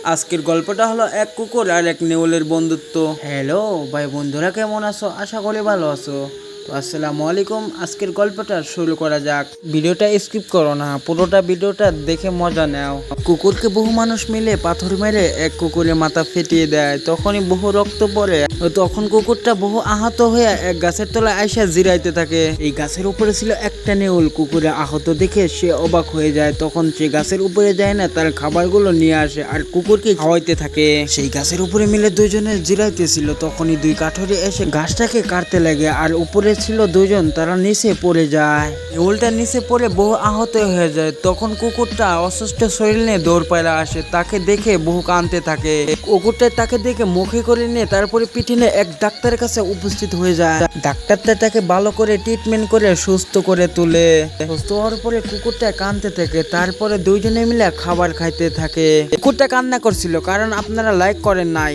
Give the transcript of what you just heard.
আজকের গল্পটা হলো এক কুকুর আর এক নেউলের বন্ধুত্ব। হ্যালো ভাই বন্ধুরা, কেমন আছো? আশা করি ভালো আছো। তো আসসালামু আলাইকুম। আজকের গল্পটা শুরু করা যাক। ভিডিওটা স্কিপ করো না, পুরোটা ভিডিওটা দেখে মজা নাও। কুকুরকে বহু মানুষ মিলে পাথর মেরে এক কুকুরের মাথা ফেটিয়ে দেয়। তখনই বহু রক্ত পড়ে। তখন কুকুরটা বহু আহত হয়ে এক গাছের তলায় আইসা জিরাইতে থাকে। এই গাছের উপরে ছিল একটা নেউল। কুকুরে আহত দেখে সে অবাক হয়ে যায়। তখন সে গাছের উপরে যায় না, তার খাবারগুলো নিয়ে আসে আর কুকুরকে খাওয়াইতে থাকে। সেই গাছের উপরে মিলে দুইজনে জিরাইতেছিল। তখনই দুই কাঠুরে এসে গাছটাকে কাটতে লাগে আর উপরে ছিল দুইজন, তারা নিচে পড়ে যায়। নেউলটা নিচে পড়ে বহু আহত হয়ে যায়। তখন কুকুরটা অসুস্থ শরীর নিয়ে দৌড় পায়রা আসে, তাকে দেখে বহু কাঁদতে থাকে। কুকুরটা তাকে দেখে মুখে করে নিয়ে তারপরে পিটিনে এক ডাক্তারের কাছে উপস্থিত হয়ে যায়। ডাক্তারটা তাকে ভালো করে ট্রিটমেন্ট করে সুস্থ করে তুলে। সুস্থ হওয়ার পরে কুকুরটা কাঁদতে থাকে। তারপরে দুইজনে মিলে খাবার খাইতে থাকে। কুকুরটা কান্না করছিল কারণ আপনারা লাইক করেন নাই।